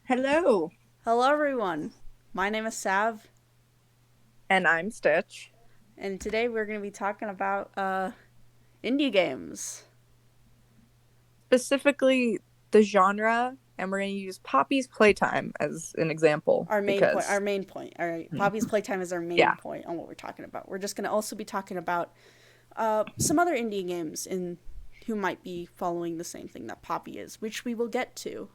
Hello. Hello, everyone. My name is Sav, And I'm Stitch. and today we're going to be talking about indie games. Specifically, the genre, and we're going to use Poppy's Playtime as an example Our main point. Our because, main point. All right, Poppy's Playtime is our main yeah, point on what we're talking about. We're just going to also be talking about some other indie games in who might be following the same thing that Poppy is, which we will get to.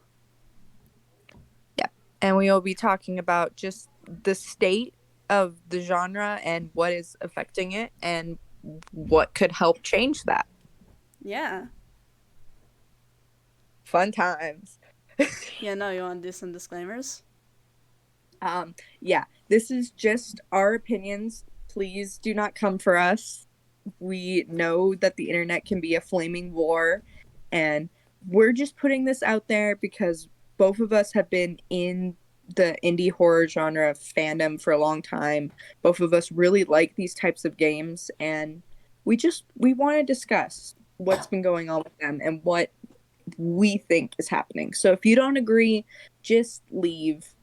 yeah. And we will be talking about just the state of the genre and what is affecting it and what could help change that. Yeah. Fun times. Yeah. No, you want to do some disclaimers? Yeah, this is just our opinions. Please do not come for us. We know that the internet can be a flaming war, and we're just putting this out there because both of us have been in the indie horror genre fandom for a long time. Both of us really like these types of games, and we want to discuss what's been going on with them and what we think is happening. So if you don't agree, just leave.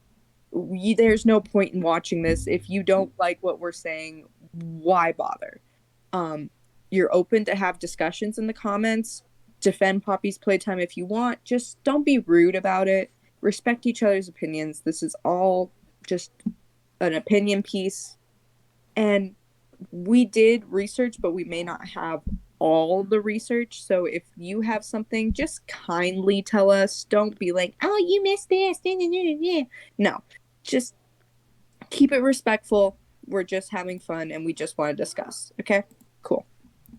There's no point in watching this if you don't like what we're saying. Why bother? um you're open to have discussions in the comments. Defend Poppy's Playtime if you want, just don't be rude about it. Respect each other's opinions. This is all just an opinion piece, and we did research, but we may not have all the research. So if you have something, just kindly tell us. Don't be like, oh, you missed this. No, just keep it respectful. We're just having fun and we just want to discuss. Okay? Cool.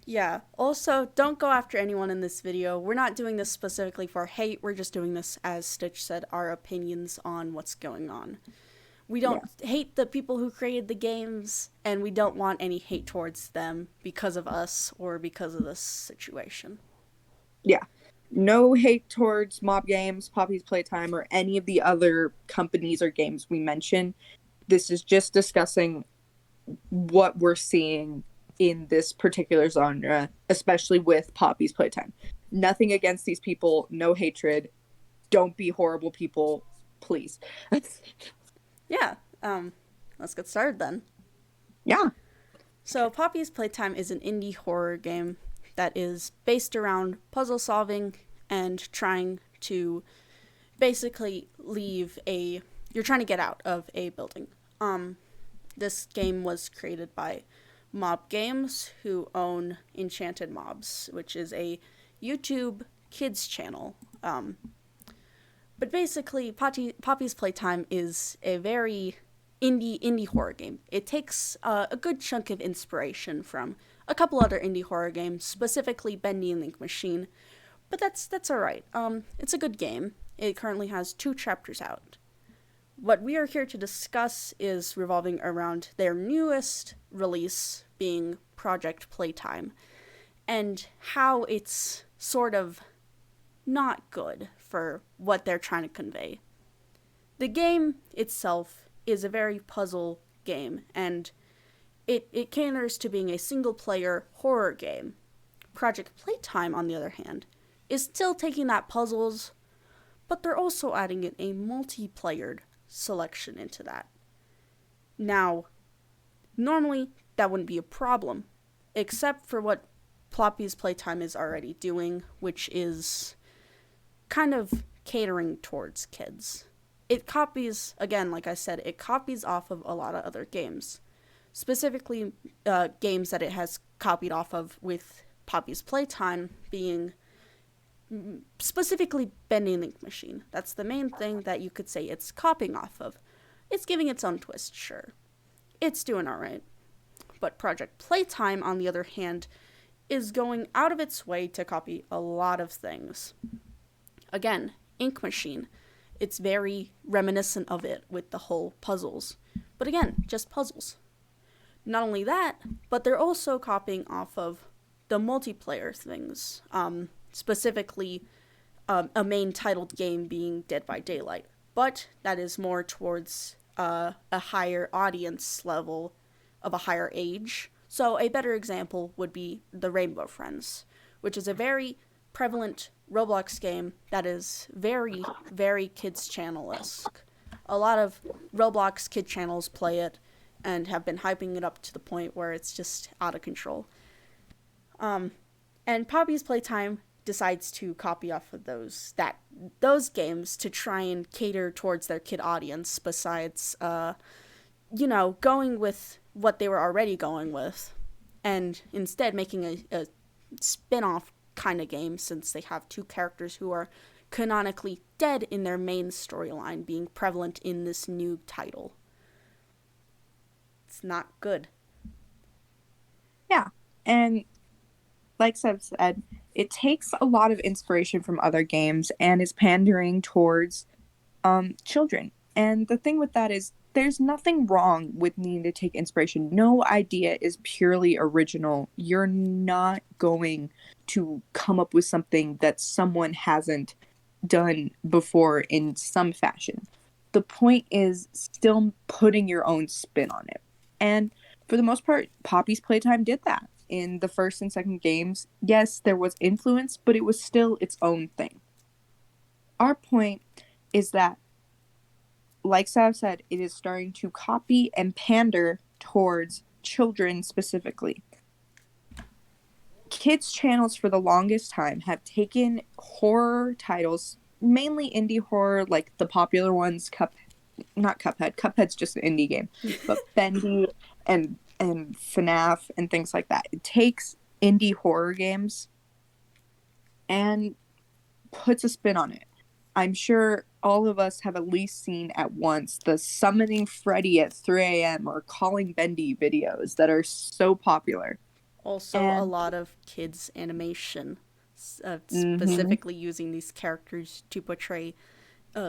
Yeah. Also, don't go after anyone in this video. We're not doing this specifically for hate. We're just doing this, as Stitch said, our opinions on what's going on. We Yeah. don't hate the people who created the games, and we don't want any hate towards them because of us or because of this situation. Yeah. No hate towards Mob Games, Poppy's Playtime, or any of the other companies or games we mention. This is just discussing what we're seeing in this particular genre, especially with Poppy's Playtime. Nothing against these people, no hatred. Don't be horrible people, please. Yeah, let's get started then. Yeah. So, Poppy's Playtime is an indie horror game that is based around puzzle solving and trying to basically leave a. You're trying to get out of a building. This game was created by Mob Games, who own Enchanted Mobs, which is a YouTube kids channel. But basically, Poppy's Playtime is a very indie horror game. It takes a good chunk of inspiration from a couple other indie horror games, specifically Bendy and Link Machine. But that's all right. It's a good game. It currently has 2 chapters out. What we are here to discuss is revolving around their newest release, being Project Playtime, and how it's sort of not good for what they're trying to convey. The game itself is a very puzzle game, and it caters to being a single player horror game. Project Playtime, on the other hand, is still taking that puzzles, but they're also adding in a multiplayered selection into that. Now, normally that wouldn't be a problem, except for what Ploppy's Playtime is already doing, which is kind of catering towards kids. It copies, again, like I said, it copies off of a lot of other games. Specifically, games that it has copied off of with Poppy's Playtime being specifically Bending Link Machine. That's the main thing that you could say it's copying off of. It's giving its own twist, sure. It's doing alright. But Project Playtime, on the other hand, is going out of its way to copy a lot of things. Again, Ink Machine. It's very reminiscent of it with the whole puzzles. But again, just puzzles. Not only that, but they're also copying off of the multiplayer things. Specifically, a main titled game being Dead by Daylight. But that is more towards a higher audience level of a higher age. So a better example would be the Rainbow Friends, which is a very prevalent Roblox game that is very, very kids channel esque. A lot of Roblox kid channels play it and have been hyping it up to the point where it's just out of control. And Poppy's Playtime decides to copy off of those games to try and cater towards their kid audience. Besides, going with what they were already going with, and instead making a spin-off kind of game, since they have two characters who are canonically dead in their main storyline being prevalent in this new title. It's not good. Yeah. And like I've said, it takes a lot of inspiration from other games and is pandering towards children. And the thing with that is there's nothing wrong with needing to take inspiration. No idea is purely original. You're not going to come up with something that someone hasn't done before in some fashion. The point is still putting your own spin on it. And for the most part, Poppy's Playtime did that in the first and second games. Yes, there was influence, but it was still its own thing. Our point is that, like Sav said, it is starting to copy and pander towards children specifically. Kids' channels for the longest time have taken horror titles, mainly indie horror, like the popular ones, not Cuphead. Cuphead's just an indie game, but Bendy and FNAF and things like that. It takes indie horror games and puts a spin on it. I'm sure all of us have at least seen at once the summoning Freddy at 3 a.m. or calling Bendy videos that are so popular. Also, a And lot of kids' animation, mhm. specifically using these characters to portray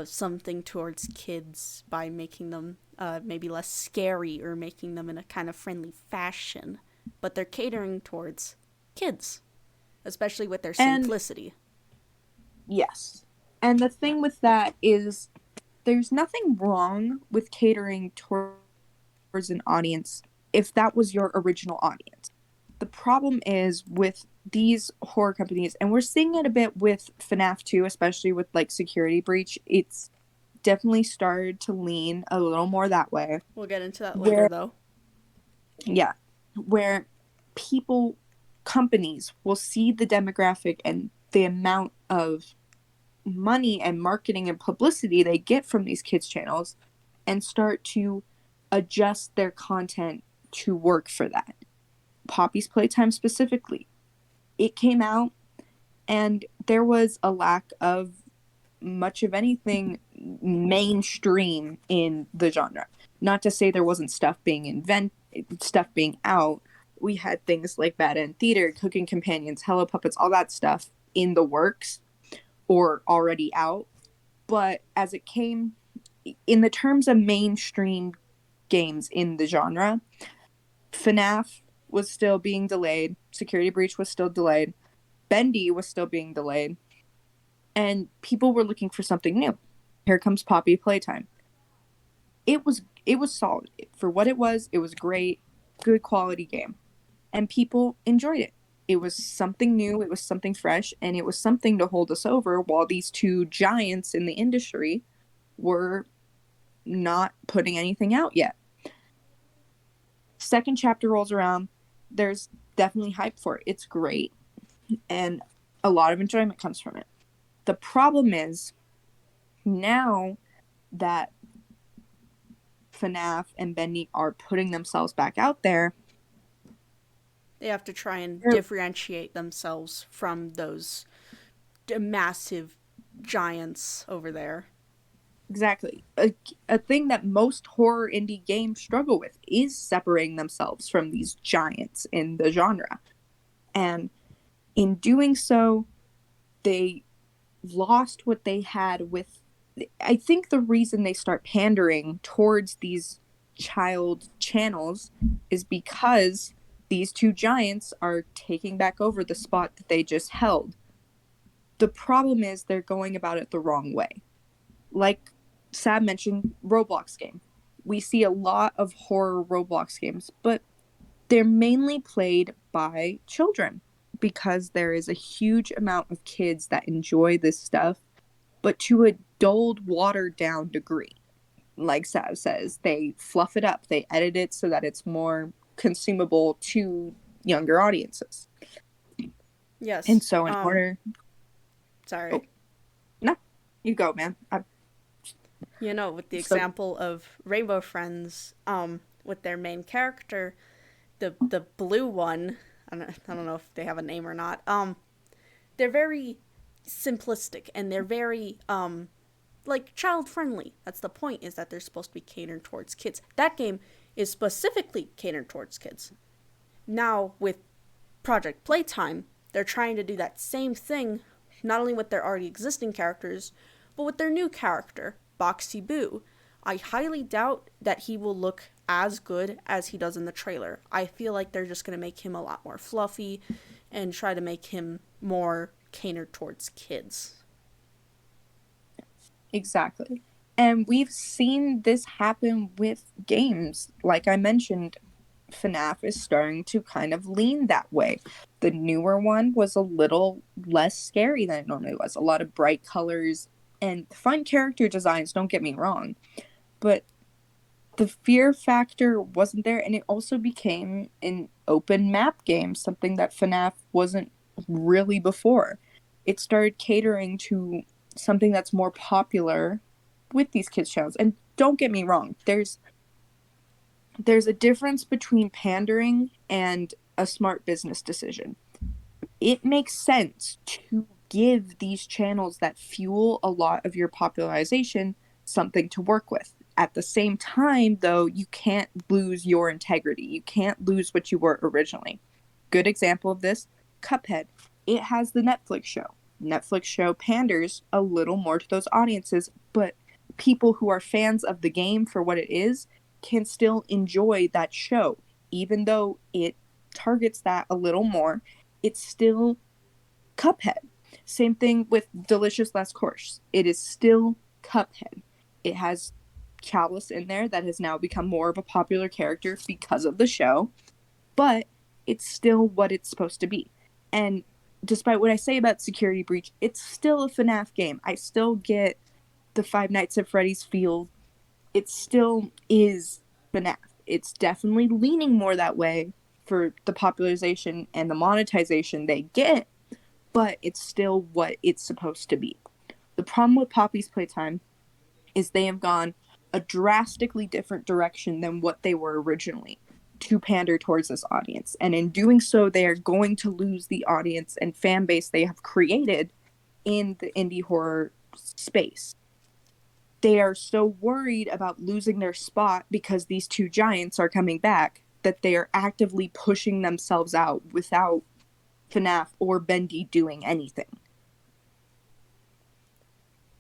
something towards kids by making them maybe less scary or making them in a kind of friendly fashion. But they're catering towards kids, especially with their And simplicity. yes. And the thing with that is there's nothing wrong with catering towards an audience if that was your original audience. The problem is with these horror companies, and we're seeing it a bit with FNAF too, especially with like Security Breach. It's definitely started to lean a little more that way. We'll get into that later, Where, though. yeah, where people, companies will see the demographic and the amount of money and marketing and publicity they get from these kids' channels and start to adjust their content to work for that. Poppy's Playtime specifically. It came out and there was a lack of much of anything mainstream in the genre. Not to say there wasn't stuff being out. We had things like Bad End Theater, Cooking Companions, Hello Puppets, all that stuff in the works or already out. But as it came in the terms of mainstream games in the genre, FNAF was still being delayed, Security Breach was still delayed, Bendy was still being delayed, and people were looking for something new. Here comes Poppy Playtime. It was solid. For what it was great, good quality game. And people enjoyed it. It was something new, it was something fresh, and it was something to hold us over while these two giants in the industry were not putting anything out yet. Second chapter rolls around. There's definitely hype for it. It's great. And a lot of enjoyment comes from it. The problem is now that FNAF and Bendy are putting themselves back out there, They have to try and differentiate themselves from those massive giants over there. exactly. A thing that most horror indie games struggle with is separating themselves from these giants in the genre. And in doing so, they lost what they had with. I think the reason they start pandering towards these child channels is because these two giants are taking back over the spot that they just held. The problem is they're going about it the wrong way. Like Sam mentioned, Roblox game. We see a lot of horror Roblox games, but they're mainly played by children. because there is a huge amount of kids that enjoy this stuff, but to a dulled, watered down degree. Like Sav says, they fluff it up, they edit it so that it's more consumable to younger audiences. And Yes. so, in order, Sorry. oh, no, you go, man. You know, with the So, example of Rainbow Friends, with their main character, the blue one, I don't know if they have a name or not. They're very simplistic and they're very like child friendly. That's the point, is that they're supposed to be catered towards kids. That game is specifically catered towards kids. Now with Project Playtime, they're trying to do that same thing, not only with their already existing characters, but with their new character, Boxy Boo. I highly doubt that he will look as good as he does in the trailer. I feel like they're just going to make him a lot more fluffy and try to make him more catered towards kids. exactly. And we've seen this happen with games. Like I mentioned, FNAF is starting to kind of lean that way. The newer one was a little less scary than it normally was. A lot of bright colors and fun character designs, don't get me wrong. But the fear factor wasn't there, and it also became an open map game, something that FNAF wasn't really before. It started catering to something that's more popular with these kids channels. And don't get me wrong, there's a difference between pandering and a smart business decision. It makes sense to give these channels that fuel a lot of your popularization something to work with. At the same time, though, you can't lose your integrity. You can't lose what you were originally. Good example of this, Cuphead. It has the Netflix show. Netflix show panders a little more to those audiences, but people who are fans of the game for what it is can still enjoy that show. Even though it targets that a little more, it's still Cuphead. Same thing with Delicious Last Course. It is still Cuphead. It has Chalice in there that has now become more of a popular character because of the show, but it's still what it's supposed to be. And despite what I say about Security Breach, it's still a FNAF game. I still get the Five Nights at Freddy's feel. It still is FNAF. It's definitely leaning more that way for the popularization and the monetization they get, but it's still what it's supposed to be. The problem with Poppy's Playtime is they have gone a drastically different direction than what they were originally to pander towards this audience. And in doing so, they are going to lose the audience and fan base they have created in the indie horror space. They are so worried about losing their spot because these two giants are coming back that they are actively pushing themselves out without FNAF or Bendy doing anything.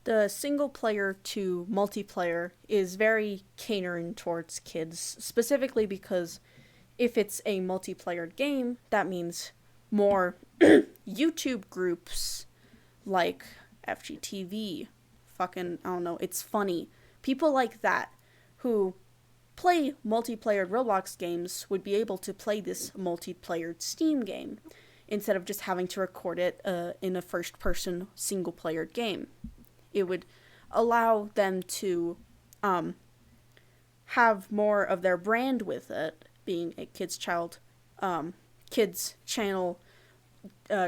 The single player to multiplayer is very catering towards kids, specifically because if it's a multiplayer game, that means more YouTube groups like FGTV, fucking, I don't know, It's Funny. People like that who play multiplayer Roblox games would be able to play this multiplayer Steam game instead of just having to record it in a first person single player game. It would allow them to have more of their brand with it, being a kids channel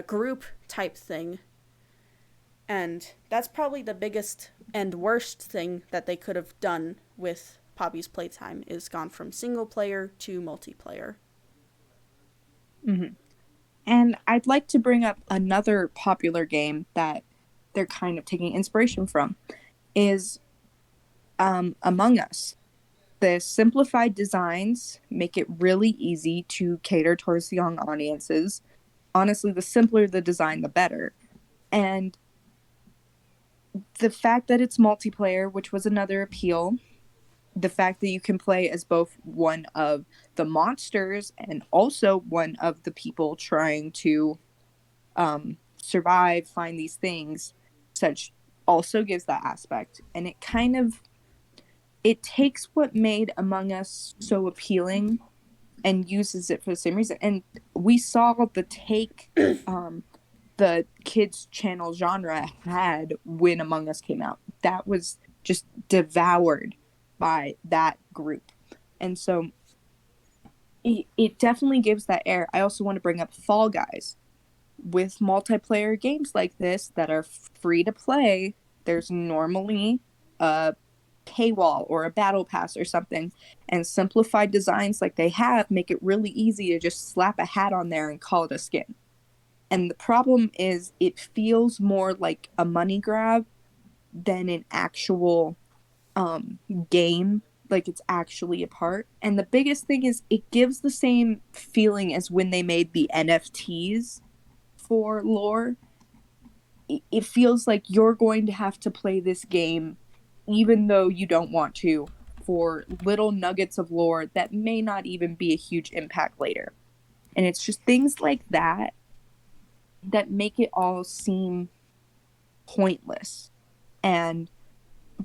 group type thing. And that's probably the biggest and worst thing that they could have done with Poppy's Playtime, is gone from single player to multiplayer. Mm-hmm. And I'd like to bring up another popular game that they're kind of taking inspiration from is Among Us. The simplified designs make it really easy to cater towards young audiences. Honestly, the simpler the design, the better. And the fact that it's multiplayer, which was another appeal, the fact that you can play as both one of the monsters and also one of the people trying to survive, find these things, such also gives that aspect. And it kind of it takes what made Among Us so appealing and uses it for the same reason. And we saw the take the kids channel genre had when Among Us came out. That was just devoured by that group. And so it definitely gives that air. I also want to bring up Fall Guys. With multiplayer games like this that are free to play, there's normally a paywall or a battle pass or something. And simplified designs like they have make it really easy to just slap a hat on there and call it a skin. And the problem is it feels more like a money grab than an actual game, like it's actually a part. And the biggest thing is it gives the same feeling as when they made the NFTs for lore. It feels like you're going to have to play this game even though you don't want to, for little nuggets of lore that may not even be a huge impact later. And it's just things like that that make it all seem pointless and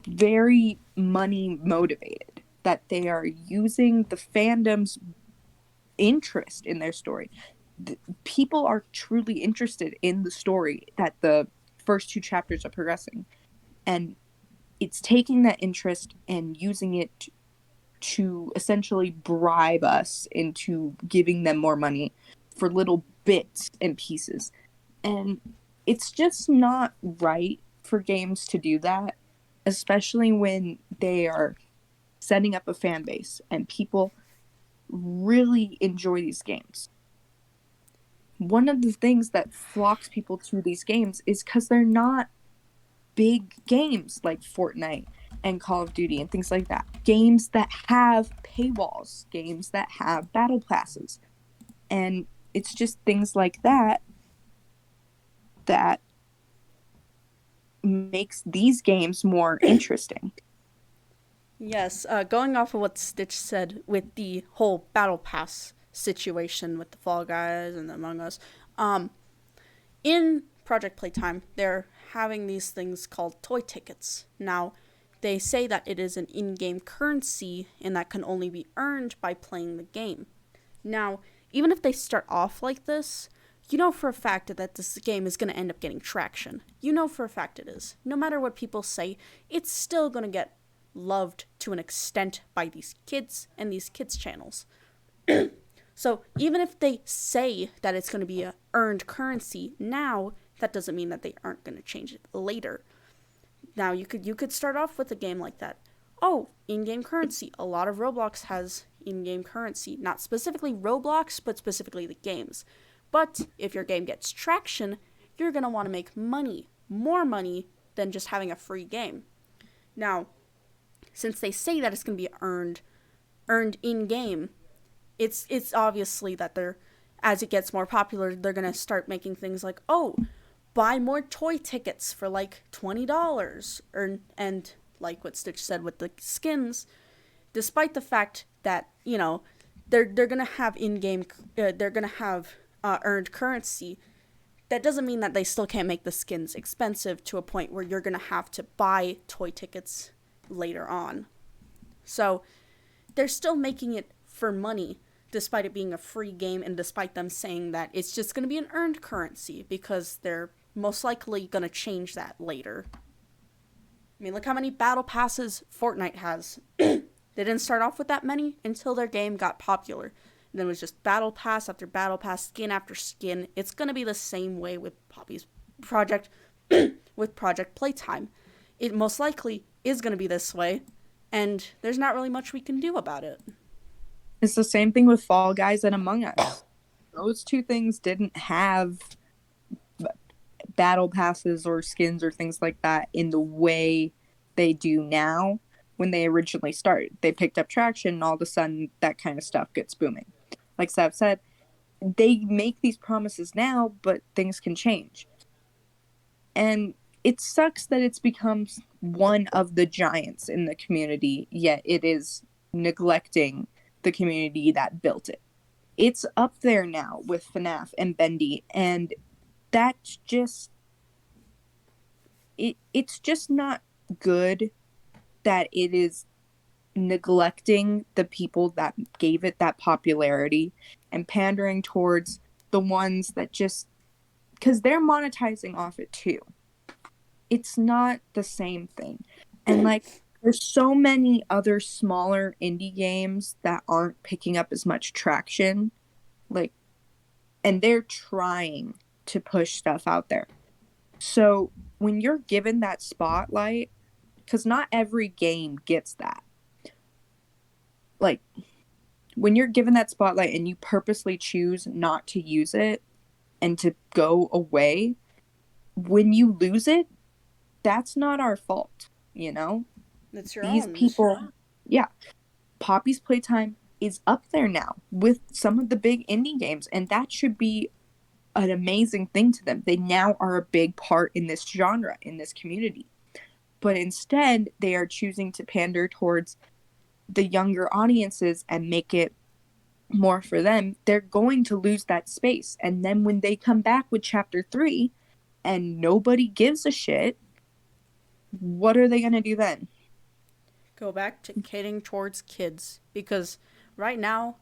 very money motivated, that they are using the fandom's interest in their story. People are truly interested in the story that the first two chapters are progressing, and it's taking that interest and using it to essentially bribe us into giving them more money for little bits and pieces. And it's just not right for games to do that, especially when they are setting up a fan base and people really enjoy these games. One of the things that flocks people to these games is because they're not big games like Fortnite and Call of Duty and things like that. Games that have paywalls, games that have battle passes. And it's just things like that that makes these games more interesting. Yes, going off of what Stitch said with the whole Battle Pass situation with the Fall Guys and the Among Us, in Project Playtime, they're having these things called toy tickets. Now, they say that it is an in game currency and that can only be earned by playing the game. Now, even if they start off like this, you know for a fact that this game is going to end up getting traction. You know for a fact it is. No matter what people say, it's still going to get loved to an extent by these kids and these kids' channels. So even if they say that it's going to be a earned currency now, that doesn't mean that they aren't going to change it later. Now you could start off with a game like that. Oh, in-game currency. A lot of Roblox has in-game currency. Not specifically Roblox, but specifically the games. But if your game gets traction, you're going to want to make money. More money than just having a free game. Now, since they say that it's going to be earned in-game, it's obviously that they're, as it gets more popular, they're going to start making things like, oh, buy more toy tickets for like $20, and like what Stitch said with the skins, despite the fact that, you know, they're going to have in-game they're going to have earned currency. That doesn't mean that they still can't make the skins expensive to a point where you're going to have to buy toy tickets later on. So they're still making it for money, despite it being a free game and despite them saying that it's just going to be an earned currency, because they're most likely going to change that later. I mean, look how many battle passes Fortnite has. They didn't start off with that many until their game got popular. And then it was just battle pass after battle pass, skin after skin. It's going to be the same way with Poppy's project, with Project Playtime. It most likely is going to be this way, and there's not really much we can do about it. It's the same thing with Fall Guys and Among Us. Those two things didn't have battle passes or skins or things like that in the way they do now when they originally started. They picked up traction and all of a sudden that kind of stuff gets booming. Like Sav said, they make these promises now, but things can change. And it sucks that it's become one of the giants in the community, yet it is neglecting the community that built it. It's up there now with FNAF and Bendy, and that's just it's just not good that it is neglecting the people that gave it that popularity and pandering towards the ones that just because they're monetizing off it too. It's not the same thing. And like there's so many other smaller indie games that aren't picking up as much traction. Like and they're trying to push stuff out there. So when you're given that spotlight, because not every game gets that. Like when you're given that spotlight and you purposely choose not to use it and to go away, when you lose it, that's not our fault, you know? It's your These own. people, yeah, Poppy's Playtime is up there now with some of the big indie games, and that should be an amazing thing to them. They now are a big part in this genre, in this community. But instead, they are choosing to pander towards the younger audiences and make it more for them. They're going to lose that space. And then when they come back with chapter 3 and nobody gives a shit, what are they going to do then? Go back to catering towards kids because right now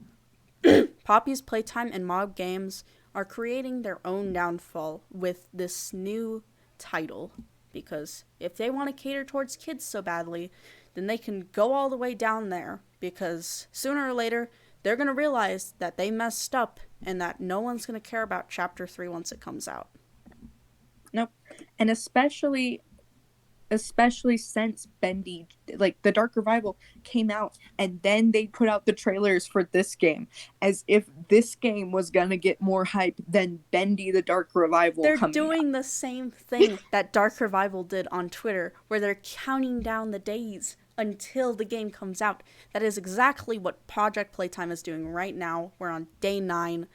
Poppy's Playtime and Mob Games are creating their own downfall with this new title. Because if they want to cater towards kids so badly, then they can go all the way down there. Because sooner or later, they're going to realize that they messed up and that no one's going to care about Chapter 3 once it comes out. Nope. And especially since Bendy, like the Dark Revival came out and then they put out the trailers for this game as if this game was gonna get more hype than Bendy the Dark Revival They're coming out. doing the same thing that Dark Revival did on Twitter, where they're counting down the days until the game comes out. That is exactly what Project Playtime is doing right now. We're on day 9,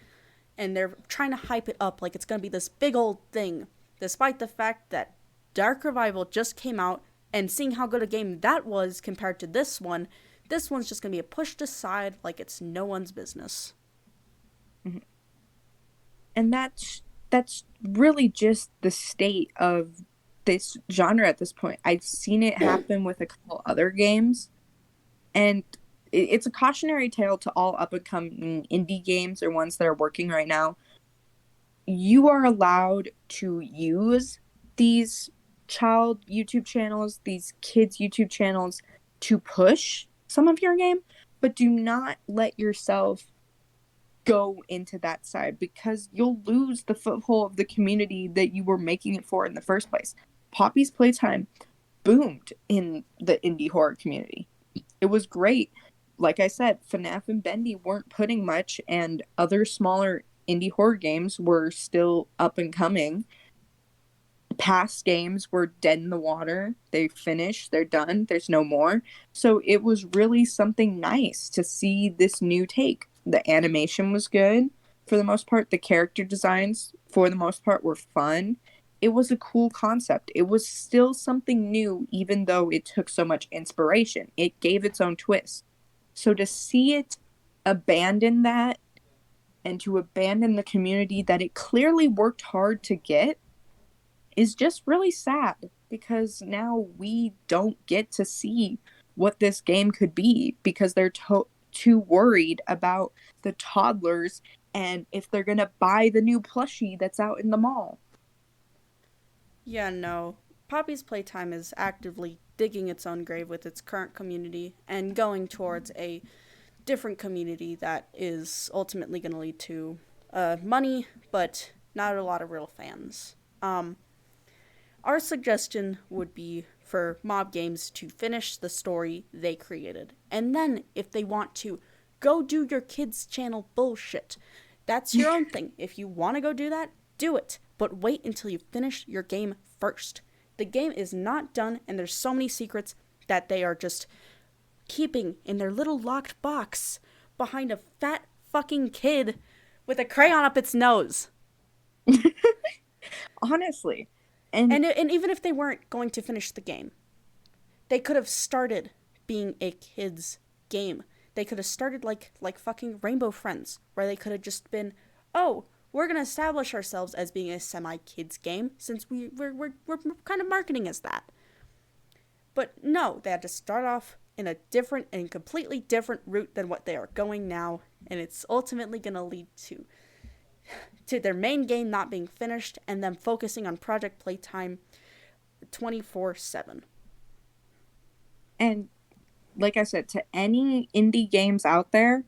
and they're trying to hype it up like it's going to be this big old thing, despite the fact that Dark Revival just came out, and seeing how good a game that was compared to this one's just going to be pushed aside like it's no one's business. Mhm. And that's really just the state of this genre at this point. I've seen it happen with a couple other games, and it's a cautionary tale to all up and coming indie games or ones that are working right now. You are allowed to use these child YouTube channels, these kids YouTube channels to push some of your game, but do not let yourself go into that side because you'll lose the foothold of the community that you were making it for in the first place. Poppy's Playtime boomed in the indie horror community. It was great. Like I said, FNAF and Bendy weren't putting much, and other smaller indie horror games were still up and coming. Past games were dead in the water. They finished, they're done, there's no more. So it was really something nice to see this new take. The animation was good for the most part, the character designs for the most part were fun. It was a cool concept. It was still something new, even though it took so much inspiration. It gave its own twist. So to see it abandon that and to abandon the community that it clearly worked hard to get is just really sad because now we don't get to see what this game could be because they're too worried about the toddlers and if they're going to buy the new plushie that's out in the mall. Yeah, no. Poppy's Playtime is actively digging its own grave with its current community and going towards a different community that is ultimately going to lead to money, but not a lot of real fans. Our suggestion would be for Mob Games to finish the story they created. And then, if they want to, go do your kids' channel bullshit. That's your own thing. If you want to go do that, do it. But wait until you finish your game first. The game is not done, and there's so many secrets that they are just keeping in their little locked box behind a fat fucking kid with a crayon up its nose. Honestly. And And even if they weren't going to finish the game, they could have started being a kids game. They could have started like fucking Rainbow Friends, where they could have just been, oh, we're gonna establish ourselves as being a semi kids game since we're kind of marketing as that. But no, they had to start off in a different and completely different route than what they are going now, and it's ultimately going to lead to their main game not being finished and them focusing on Project Playtime 24/7. And like I said, to any indie games out there,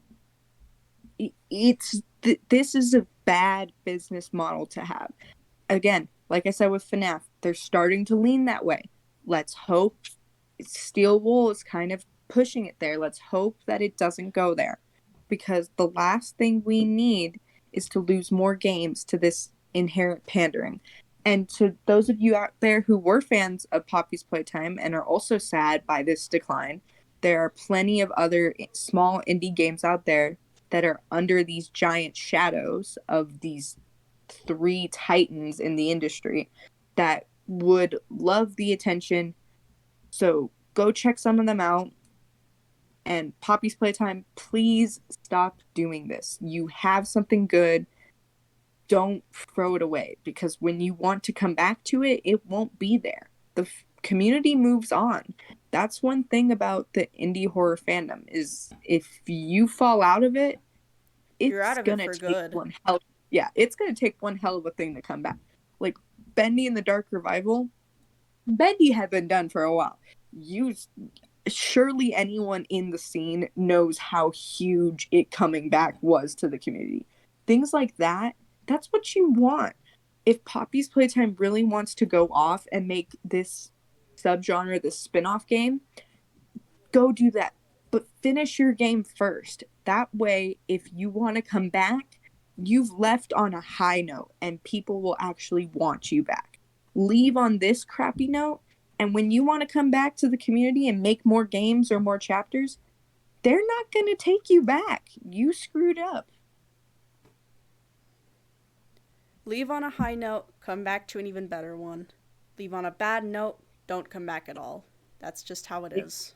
this is a bad business model to have. Again, like I said with FNAF, they're starting to lean that way. Let's hope Steel Wool is kind of pushing it there. Let's hope that it doesn't go there, because the last thing we need is to lose more games to this inherent pandering. And to those of you out there who were fans of Poppy's Playtime and are also sad by this decline, there are plenty of other small indie games out there that are under these giant shadows of these three titans in the industry that would love the attention. So go check some of them out. And Poppy's Playtime, please stop doing this. You have something good. Don't throw it away, because when you want to come back to it, it won't be there. The community moves on. That's one thing about the indie horror fandom, is if you fall out of it, You're out it's of it gonna for take good. one hell. Yeah, it's gonna take one hell of a thing to come back. Like Bendy and the Dark Revival, Bendy had been done for a while. You surely anyone in the scene knows how huge it coming back was to the community. Things like that, that's what you want. If Poppy's Playtime really wants to go off and make this subgenre, this spin-off game, go do that. But finish your game first. That way, if you want to come back, you've left on a high note and people will actually want you back. Leave on this crappy note, and when you want to come back to the community and make more games or more chapters, they're not going to take you back. You screwed up. Leave on a high note, come back to an even better one. Leave on a bad note, don't come back at all. That's just how it is.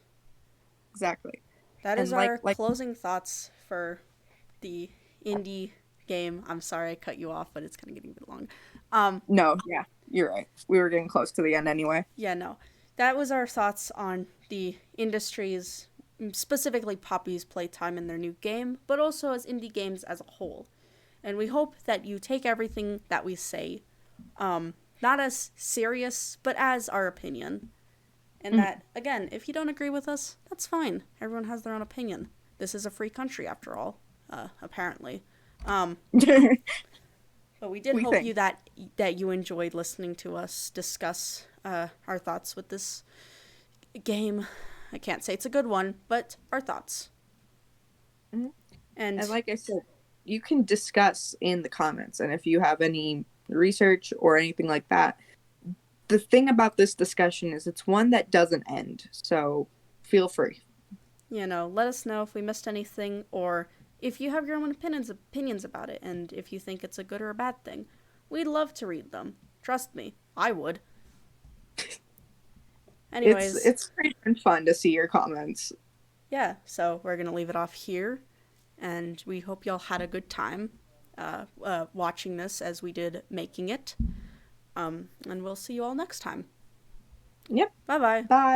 Exactly. That is And our like closing thoughts for the indie game. I'm sorry I cut you off, but it's kind of getting a bit long. no, yeah, you're right. We were getting close to the end anyway. Yeah, no. That was our thoughts on the industry's, specifically Poppy's Playtime and their new game, but also as indie games as a whole. And we hope that you take everything that we say, not as serious, but as our opinion. And that, again, if you don't agree with us, that's fine. Everyone has their own opinion. This is a free country, after all, apparently. But we did We hope think. you that you enjoyed listening to us discuss our thoughts with this game. I can't say it's a good one, but our thoughts. Mm-hmm. And And like I said, you can discuss in the comments, and if you have any research or anything like that, the thing about this discussion is it's one that doesn't end. So feel free. let us know if we missed anything, or if you have your own opinions about it, and if you think it's a good or a bad thing. We'd love to read them. Trust me, I would. Anyways, It's great and fun to see your comments. yeah, so we're going to leave it off here, and we hope y'all had a good time watching this as we did making it. And we'll see you all next time. Yep. Bye bye. Bye.